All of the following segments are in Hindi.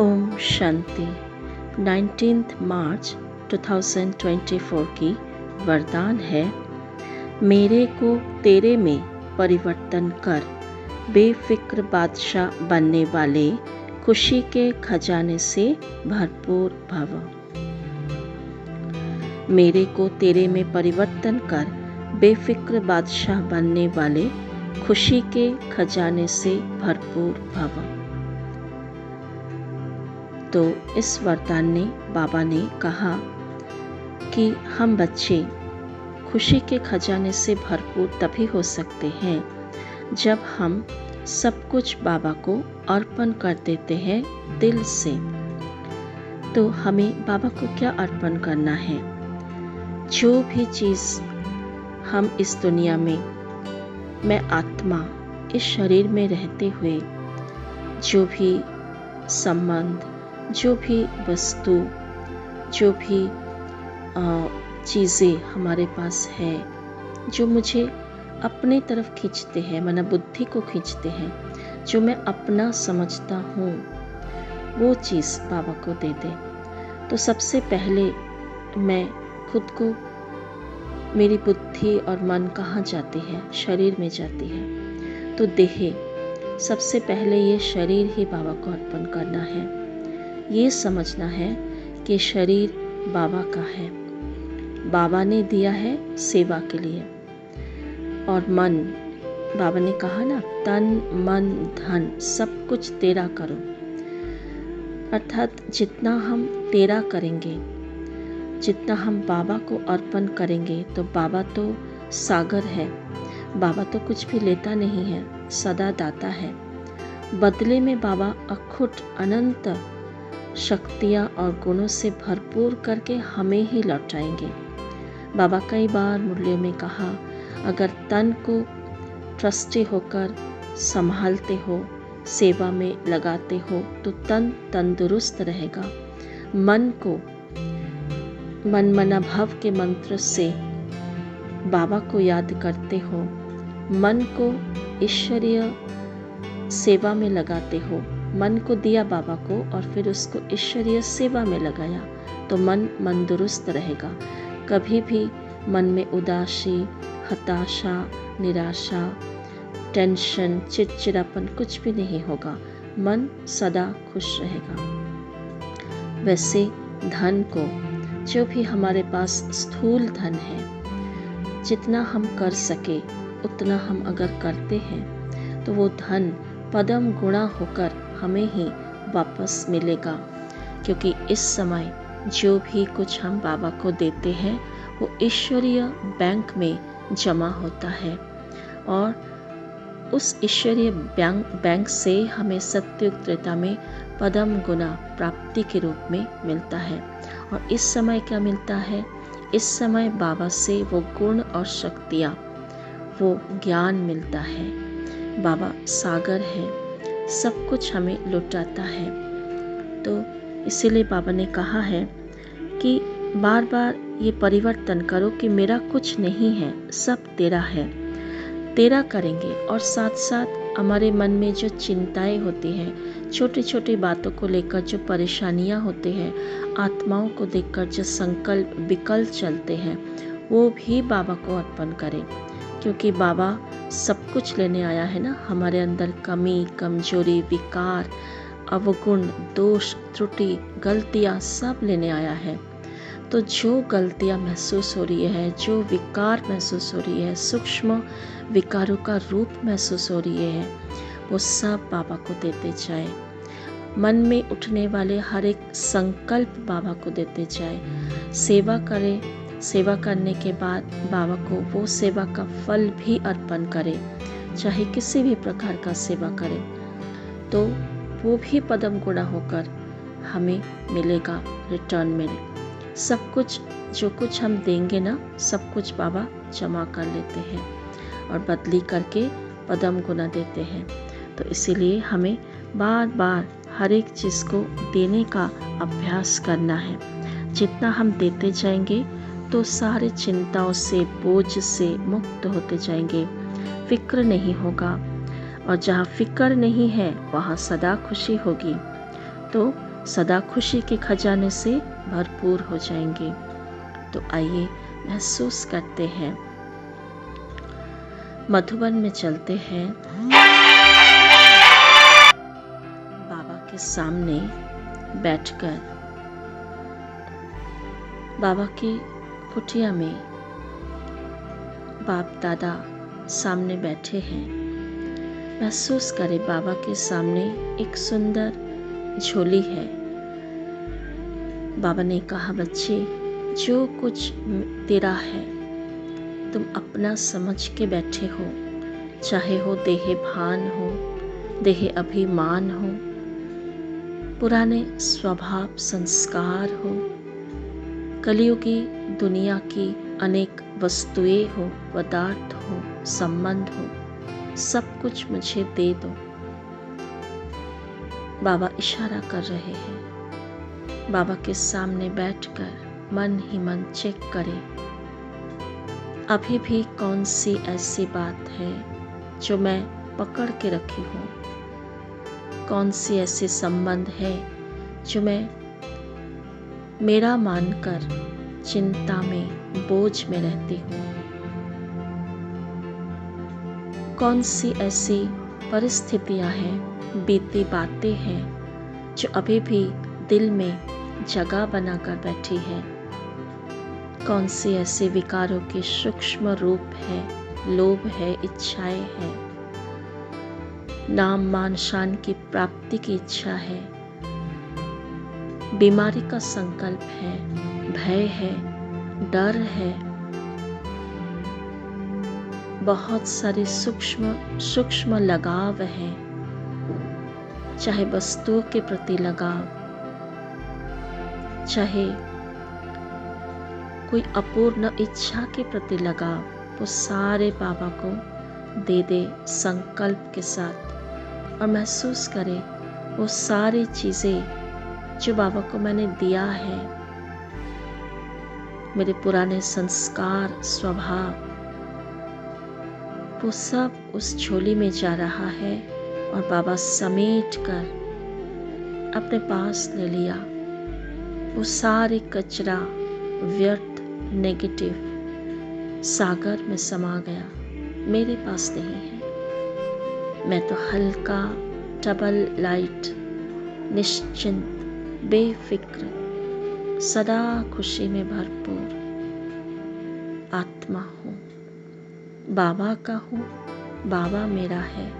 ओम शांति। 19 मार्च 2024 की वरदान है, मेरे को तेरे में परिवर्तन कर, बेफिक्र बादशाह बनने वाले खुशी के खजाने से भरपूर भव। मेरे को तेरे में परिवर्तन कर, बेफिक्र बादशाह बनने वाले खुशी के खजाने से भरपूर भव। तो इस वरदान ने बाबा ने कहा कि हम बच्चे खुशी के खजाने से भरपूर तभी हो सकते हैं जब हम सब कुछ बाबा को अर्पण कर देते हैं दिल से। तो हमें बाबा को क्या अर्पण करना है? जो भी चीज़ हम इस दुनिया में, मैं आत्मा इस शरीर में रहते हुए, जो भी संबंध, जो भी वस्तु, जो भी चीज़ें हमारे पास है, जो मुझे अपने तरफ खींचते हैं, मन बुद्धि को खींचते हैं, जो मैं अपना समझता हूँ, वो चीज़ बाबा को दे दे। तो सबसे पहले मैं खुद को, मेरी बुद्धि और मन कहाँ जाती है? शरीर में जाती है। तो देह, सबसे पहले ये शरीर ही बाबा को अर्पण करना है। ये समझना है कि शरीर बाबा का है, बाबा ने दिया है सेवा के लिए। और मन, बाबा ने कहा ना, तन मन धन सब कुछ तेरा करो। अर्थात जितना हम तेरा करेंगे, जितना हम बाबा को अर्पण करेंगे, तो बाबा तो सागर है, बाबा तो कुछ भी लेता नहीं है, सदा दाता है। बदले में बाबा अखुट अनंत शक्तियाँ और गुणों से भरपूर करके हमें ही लौटाएंगे। बाबा कई बार मुरलियों में कहा, अगर तन को ट्रस्टी होकर संभालते हो, सेवा में लगाते हो, तो तन तंदुरुस्त रहेगा। मन को मन मना भव के मंत्र से बाबा को याद करते हो, मन को ईश्वरीय सेवा में लगाते हो, मन को दिया बाबा को और फिर उसको ईश्वरीय सेवा में लगाया, तो मन दुरुस्त रहेगा। कभी भी मन में उदासी, हताशा, निराशा, टेंशन, चिड़चिड़ापन कुछ भी नहीं होगा। मन सदा खुश रहेगा। वैसे धन को, जो भी हमारे पास स्थूल धन है, जितना हम कर सके उतना हम अगर करते हैं, तो वो धन पदम गुणा होकर हमें ही वापस मिलेगा। क्योंकि इस समय जो भी कुछ हम बाबा को देते हैं, वो ईश्वरीय बैंक में जमा होता है और उस ईश्वरीय बैंक से हमें सत्युग त्रेता में पदम गुना प्राप्ति के रूप में मिलता है। और इस समय क्या मिलता है? इस समय बाबा से वो गुण और शक्तियाँ, वो ज्ञान मिलता है। बाबा सागर है, सब कुछ हमें लुटाता है। तो इसीलिए बाबा ने कहा है कि बार बार ये परिवर्तन करो कि मेरा कुछ नहीं है, सब तेरा है। तेरा करेंगे और साथ साथ हमारे मन में जो चिंताएं होती हैं, छोटी छोटी बातों को लेकर जो परेशानियां होती हैं, आत्माओं को देखकर जो संकल्प विकल्प चलते हैं, वो भी बाबा को अर्पण करें। क्योंकि बाबा सब कुछ लेने आया है ना, हमारे अंदर कमी, कमजोरी, विकार, अवगुण, दोष, त्रुटि, गलतियाँ सब लेने आया है। तो जो गलतियाँ महसूस हो रही है, जो विकार महसूस हो रही है, सूक्ष्म विकारों का रूप महसूस हो रही है, वो सब बाबा को देते जाए। मन में उठने वाले हर एक संकल्प बाबा को देते जाए। सेवा करें, सेवा करने के बाद बाबा को वो सेवा का फल भी अर्पण करें। चाहे किसी भी प्रकार का सेवा करें, तो वो भी पदम गुणा होकर हमें मिलेगा रिटर्न में। सब कुछ, जो कुछ हम देंगे ना, सब कुछ बाबा जमा कर लेते हैं और बदली करके पदम गुना देते हैं। तो इसीलिए हमें बार बार हर एक चीज़ को देने का अभ्यास करना है। जितना हम देते जाएंगे, तो सारे चिंताओं से, बोझ से मुक्त होते जाएंगे। फिक्र नहीं होगा, और जहाँ फिक्र नहीं है वहाँ सदा खुशी होगी। तो सदा खुशी के खजाने से भरपूर हो जाएंगे। तो आइए महसूस करते हैं, मधुबन में चलते हैं। बाबा के सामने बैठकर बाबा की कुटिया में बाप दादा सामने बैठे हैं। महसूस करें बाबा के सामने एक सुंदर झोली है। बाबा ने कहा, बच्चे, जो कुछ तेरा है तुम अपना समझ के बैठे हो, चाहे हो देह भान हो, देह अभिमान हो, पुराने स्वभाव संस्कार हो, कलियुगी दुनिया की अनेक वस्तुएं हो, पदार्थ हो, संबंध हो, सब कुछ मुझे दे दो। बाबा इशारा कर रहे हैं। बाबा के सामने बैठकर मन ही मन चेक करें, अभी भी कौन सी ऐसी बात है जो मैं पकड़ के रखी हूँ, कौन सी ऐसी संबंध है जो मैं मेरा मानकर चिंता में, बोझ में रहती हूँ, कौन सी ऐसी परिस्थितियाँ हैं, बीती बातें हैं जो अभी भी दिल में जगह बनाकर बैठी है, कौन सी ऐसे विकारों के सूक्ष्म रूप है, लोभ है, इच्छाएं हैं, नाम मान शान की प्राप्ति की इच्छा है, बीमारी का संकल्प है, भय है, डर है, बहुत सारे सूक्ष्म लगाव है, चाहे वस्तुओं के प्रति लगाव, चाहे कोई अपूर्ण इच्छा के प्रति लगाव, वो सारे बाबा को दे दे संकल्प के साथ, और महसूस करे वो सारी चीज़ें जो बाबा को मैंने दिया है, मेरे पुराने संस्कार, स्वभाव, वो सब उस झोली में जा रहा है और बाबा समेट कर अपने पास ले लिया। वो सारे कचरा, व्यर्थ, नेगेटिव सागर में समा गया, मेरे पास नहीं है। मैं तो हल्का, डबल लाइट, निश्चिंत, बेफिक्र, सदा खुशी में भरपूर आत्मा हूँ। बाबा का हूँ, बाबा मेरा है,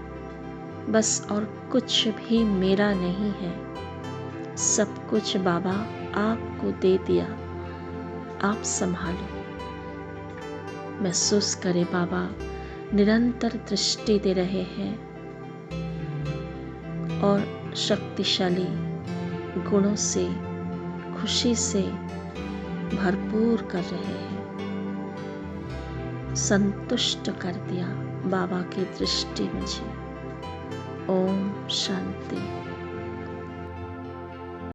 बस और कुछ भी मेरा नहीं है। सब कुछ बाबा आपको दे दिया, आप संभालो। महसूस करें बाबा निरंतर दृष्टि दे रहे हैं और शक्तिशाली गुणों से, खुशी से भरपूर कर रहे हैं। संतुष्ट कर दिया बाबा की दृष्टि मुझे। ओम शांति।